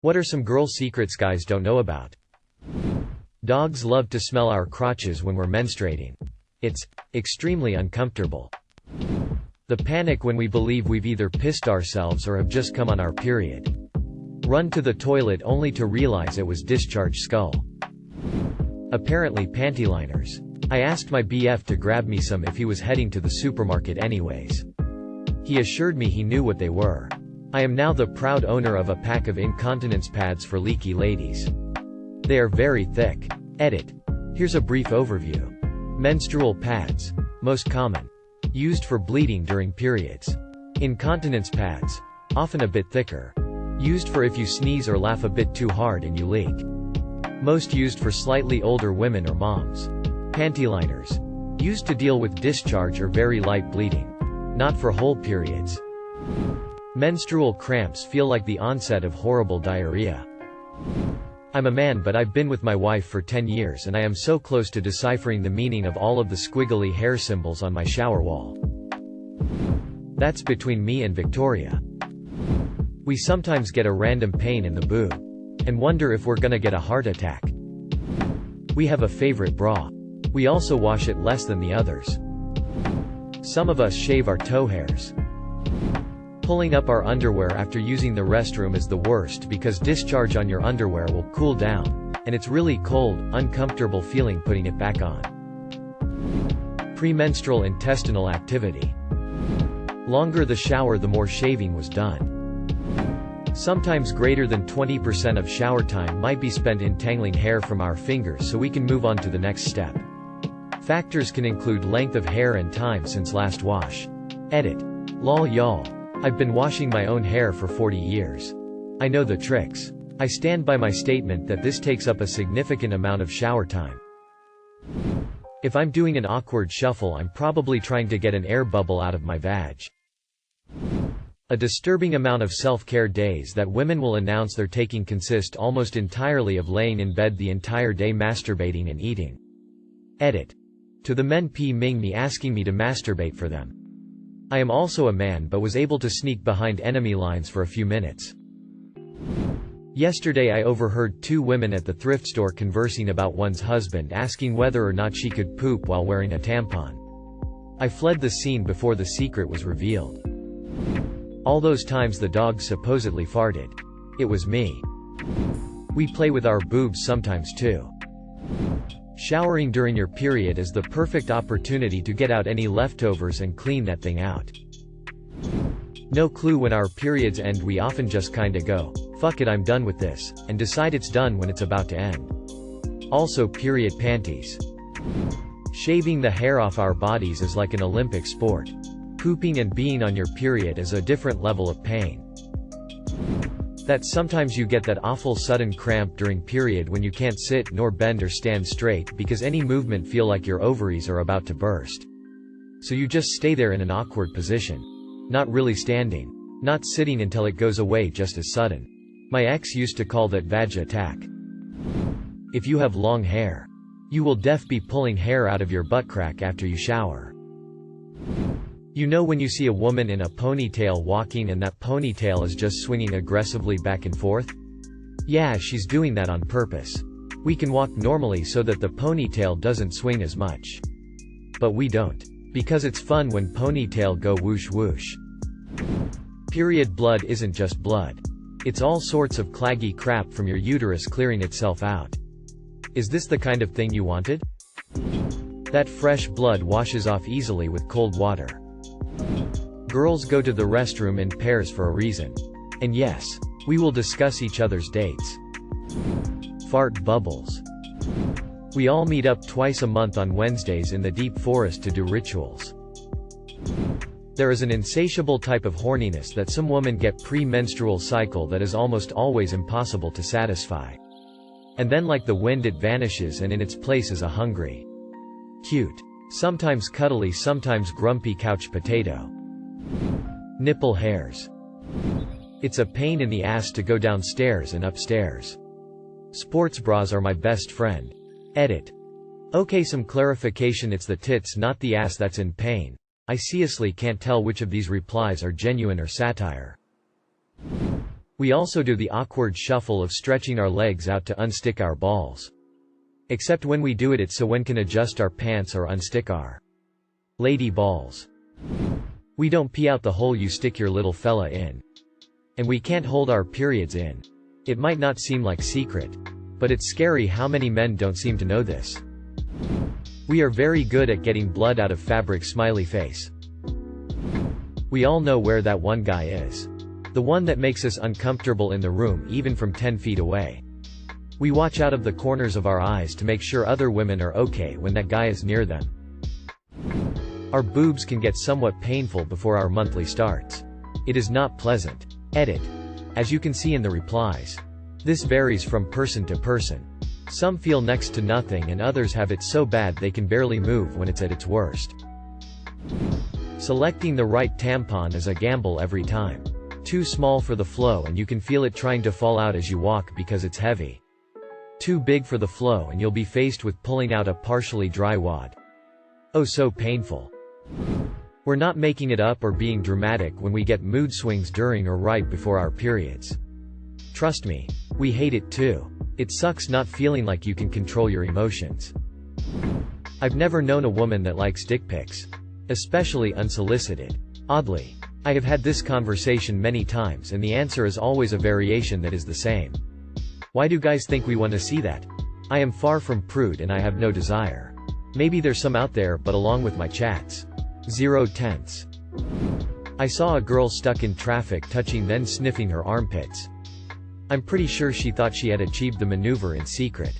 What are some girl secrets guys don't know about? Dogs love to smell our crotches when we're menstruating. It's extremely uncomfortable. The panic when we believe we've either pissed ourselves or have just come on our period. Run to the toilet only to realize it was discharged skull. Apparently panty liners. I asked my BF to grab me some if he was heading to the supermarket anyways. He assured me he knew what they were. I am now the proud owner of a pack of incontinence pads for leaky ladies. They are very thick. Edit. Here's a brief overview. Menstrual pads. Most common. Used for bleeding during periods. Incontinence pads. Often a bit thicker. Used for if you sneeze or laugh a bit too hard and you leak. Most used for slightly older women or moms. Panty liners. Used to deal with discharge or very light bleeding. Not for whole periods. Menstrual cramps feel like the onset of horrible diarrhea. I'm a man but I've been with my wife for 10 years and I am so close to deciphering the meaning of all of the squiggly hair symbols on my shower wall. That's between me and Victoria. We sometimes get a random pain in the boob. And wonder if we're gonna get a heart attack. We have a favorite bra. We also wash it less than the others. Some of us shave our toe hairs. Pulling up our underwear after using the restroom is the worst because discharge on your underwear will cool down, and it's really cold, uncomfortable feeling putting it back on. Premenstrual intestinal activity. Longer the shower the more shaving was done. Sometimes greater than 20% of shower time might be spent entangling hair from our fingers so we can move on to the next step. Factors can include length of hair and time since last wash. Edit. Lol y'all. I've been washing my own hair for 40 years. I know the tricks. I stand by my statement that this takes up a significant amount of shower time. If I'm doing an awkward shuffle I'm probably trying to get an air bubble out of my vag. A disturbing amount of self-care days that women will announce they're taking consist almost entirely of laying in bed the entire day masturbating and eating. Edit. To the men ping me asking me to masturbate for them. I am also a man but was able to sneak behind enemy lines for a few minutes. Yesterday I overheard two women at the thrift store conversing about one's husband asking whether or not she could poop while wearing a tampon. I fled the scene before the secret was revealed. All those times the dog supposedly farted. It was me. We play with our boobs sometimes too. Showering during your period is the perfect opportunity to get out any leftovers and clean that thing out. No clue when our periods end, we often just kinda go, fuck it I'm done with this, and decide it's done when it's about to end. Also period panties. Shaving the hair off our bodies is like an Olympic sport. Pooping and being on your period is a different level of pain. That sometimes you get that awful sudden cramp during period when you can't sit nor bend or stand straight because any movement feel like your ovaries are about to burst. So you just stay there in an awkward position. Not really standing. Not sitting until it goes away just as sudden. My ex used to call that vag attack. If you have long hair, you will be pulling hair out of your butt crack after you shower. You know when you see a woman in a ponytail walking and that ponytail is just swinging aggressively back and forth? Yeah, she's doing that on purpose. We can walk normally so that the ponytail doesn't swing as much. But we don't. Because it's fun when ponytail go whoosh whoosh. Period blood isn't just blood. It's all sorts of claggy crap from your uterus clearing itself out. Is this the kind of thing you wanted? That fresh blood washes off easily with cold water. Girls go to the restroom in pairs for a reason. And yes, we will discuss each other's dates. Fart bubbles. We all meet up twice a month on Wednesdays in the deep forest to do rituals. There is an insatiable type of horniness that some women get pre-menstrual cycle that is almost always impossible to satisfy. And then like the wind it vanishes and in its place is a hungry, cute, sometimes cuddly sometimes grumpy couch potato. Nipple hairs. It's a pain in the ass to go downstairs and upstairs. Sports bras are my best friend. Edit. Okay, some clarification, it's the tits not the ass that's in pain. I seriously can't tell which of these replies are genuine or satire. We also do the awkward shuffle of stretching our legs out to unstick our balls. Except when we do it, it's so one can adjust our pants or unstick our lady balls. We don't pee out the hole you stick your little fella in. And we can't hold our periods in. It might not seem like secret, but it's scary how many men don't seem to know this. We are very good at getting blood out of fabric, smiley face. We all know where that one guy is. The one that makes us uncomfortable in the room even from 10 feet away. We watch out of the corners of our eyes to make sure other women are okay when that guy is near them. Our boobs can get somewhat painful before our monthly starts. It is not pleasant. Edit. As you can see in the replies. This varies from person to person. Some feel next to nothing and others have it so bad they can barely move when it's at its worst. Selecting the right tampon is a gamble every time. Too small for the flow and you can feel it trying to fall out as you walk because it's heavy. Too big for the flow and you'll be faced with pulling out a partially dry wad. Oh, so painful. We're not making it up or being dramatic when we get mood swings during or right before our periods. Trust me, we hate it too. It sucks not feeling like you can control your emotions. I've never known a woman that likes dick pics. Especially unsolicited. Oddly, I have had this conversation many times and the answer is always a variation that is the same. Why do guys think we want to see that? I am far from prude and I have no desire. Maybe there's some out there, but along with my chats. 0 tenths. I saw a girl stuck in traffic touching then sniffing her armpits. I'm pretty sure she thought she had achieved the maneuver in secret.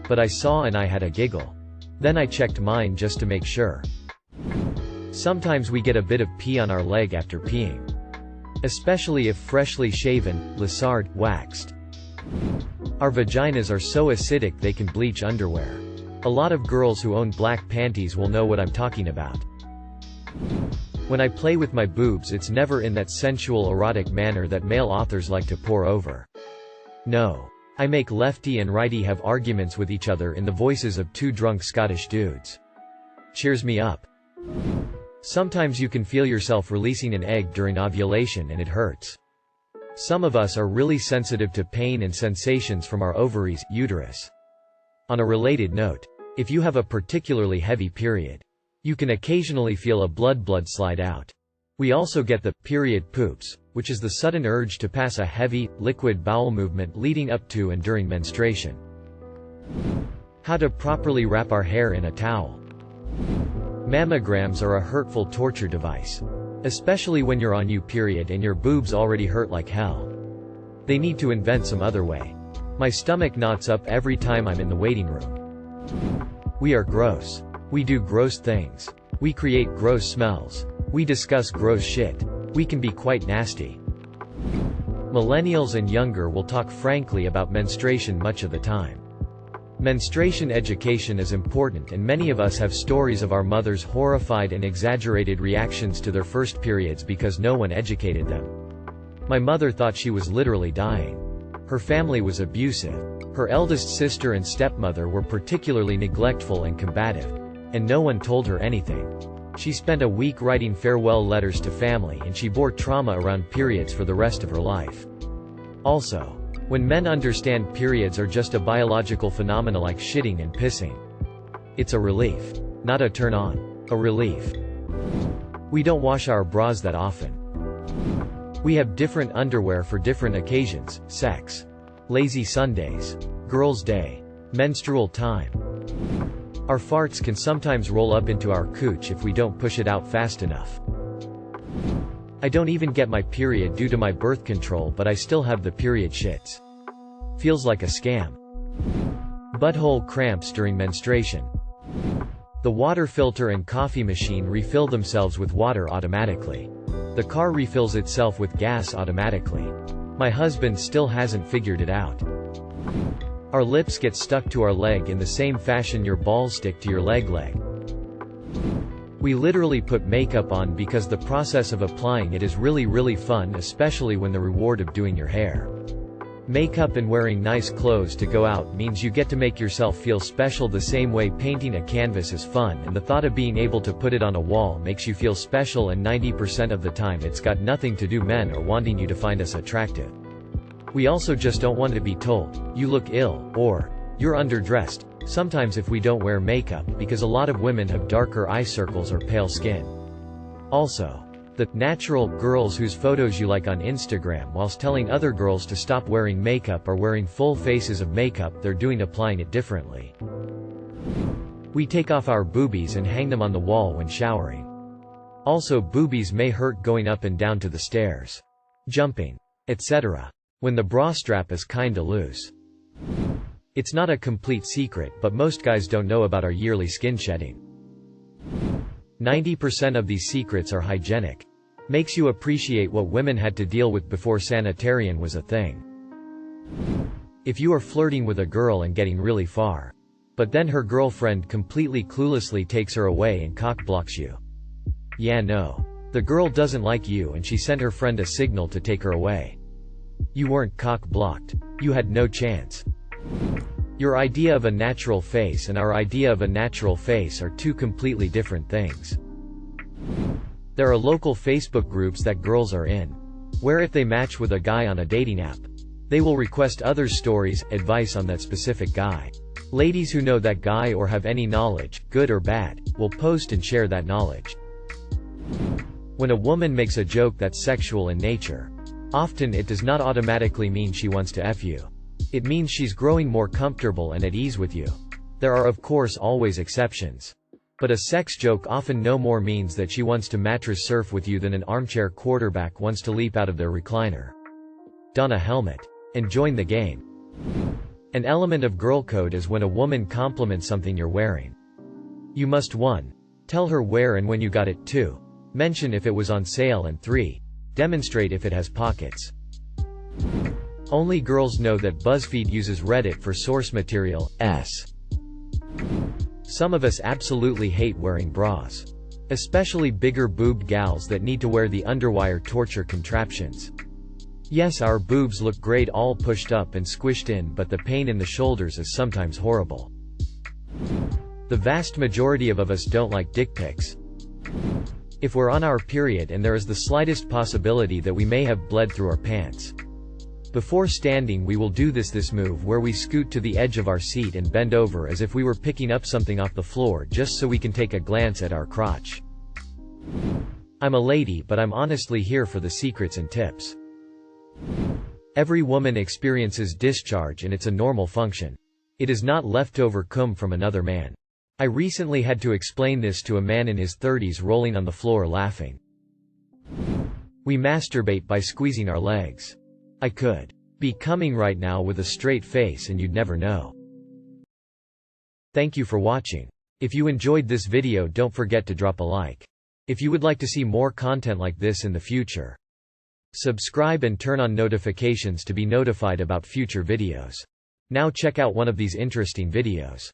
But I saw and I had a giggle. Then I checked mine just to make sure. Sometimes we get a bit of pee on our leg after peeing. Especially if freshly shaven, lissard, waxed. Our vaginas are so acidic they can bleach underwear. A lot of girls who own black panties will know what I'm talking about. When I play with my boobs, it's never in that sensual erotic manner that male authors like to pore over. No. I make lefty and righty have arguments with each other in the voices of two drunk Scottish dudes. Cheers me up. Sometimes you can feel yourself releasing an egg during ovulation and it hurts. Some of us are really sensitive to pain and sensations from our ovaries, uterus. On a related note, if you have a particularly heavy period, you can occasionally feel a blood slide out. We also get the period poops, which is the sudden urge to pass a heavy, liquid bowel movement leading up to and during menstruation. How to properly wrap our hair in a towel. Mammograms are a hurtful torture device. Especially when you're on your period and your boobs already hurt like hell. They need to invent some other way. My stomach knots up every time I'm in the waiting room. We are gross. We do gross things. We create gross smells. We discuss gross shit. We can be quite nasty. Millennials and younger will talk frankly about menstruation much of the time. Menstruation education is important and many of us have stories of our mothers' horrified and exaggerated reactions to their first periods because no one educated them. My mother thought she was literally dying. Her family was abusive. Her eldest sister and stepmother were particularly neglectful and combative. And no one told her anything. She spent a week writing farewell letters to family and she bore trauma around periods for the rest of her life. Also, when men understand periods are just a biological phenomena like shitting and pissing, it's a relief. Not a turn on. A relief. We don't wash our bras that often. We have different underwear for different occasions, sex. Lazy Sundays. Girls' day. Menstrual time. Our farts can sometimes roll up into our cooch if we don't push it out fast enough. I don't even get my period due to my birth control, but I still have the period shits. Feels like a scam. Butthole cramps during menstruation. The water filter and coffee machine refill themselves with water automatically. The car refills itself with gas automatically. My husband still hasn't figured it out. Our lips get stuck to our leg in the same fashion your balls stick to your leg. We literally put makeup on because the process of applying it is really fun, especially when the reward of doing your hair. Makeup and wearing nice clothes to go out means you get to make yourself feel special the same way painting a canvas is fun, and the thought of being able to put it on a wall makes you feel special, and 90% of the time it's got nothing to do men or wanting you to find us attractive. We also just don't want to be told, "You look ill," or "You're underdressed," sometimes if we don't wear makeup, because a lot of women have darker eye circles or pale skin. Also, the natural girls whose photos you like on Instagram whilst telling other girls to stop wearing makeup or wearing full faces of makeup they're doing applying it differently. We take off our boobies and hang them on the wall when showering. Also, boobies may hurt going up and down to the stairs, jumping, etc. when the bra strap is kinda loose. It's not a complete secret, but most guys don't know about our yearly skin shedding. 90% of these secrets are hygienic. Makes you appreciate what women had to deal with before sanitarian was a thing. If you are flirting with a girl and getting really far, but then her girlfriend completely cluelessly takes her away and cock-blocks you. Yeah, no. The girl doesn't like you and she sent her friend a signal to take her away. You weren't cock-blocked. You had no chance. Your idea of a natural face and our idea of a natural face are two completely different things. There are local Facebook groups that girls are in, where if they match with a guy on a dating app, they will request others' stories, advice on that specific guy. Ladies who know that guy or have any knowledge, good or bad, will post and share that knowledge. When a woman makes a joke that's sexual in nature, often it does not automatically mean she wants to F you. It means she's growing more comfortable and at ease with you. There are of course always exceptions. But a sex joke often no more means that she wants to mattress surf with you than an armchair quarterback wants to leap out of their recliner. Don a helmet. And join the game. An element of girl code is when a woman compliments something you're wearing. You must 1. Tell her where and when you got it. 2. Mention if it was on sale, and 3. Demonstrate if it has pockets. Only girls know that BuzzFeed uses Reddit for source material. Some of us absolutely hate wearing bras. Especially bigger boobed gals that need to wear the underwire torture contraptions. Yes, our boobs look great all pushed up and squished in, but the pain in the shoulders is sometimes horrible. The vast majority of us don't like dick pics. If we're on our period and there is the slightest possibility that we may have bled through our pants. Before standing we will do this move where we scoot to the edge of our seat and bend over as if we were picking up something off the floor just so we can take a glance at our crotch. I'm a lady, but I'm honestly here for the secrets and tips. Every woman experiences discharge and it's a normal function. It is not leftover cum from another man. I recently had to explain this to a man in his 30s rolling on the floor laughing. We masturbate by squeezing our legs. I could be coming right now with a straight face and you'd never know. Thank you for watching. If you enjoyed this video, don't forget to drop a like. If you would like to see more content like this in the future, subscribe and turn on notifications to be notified about future videos. Now check out one of these interesting videos.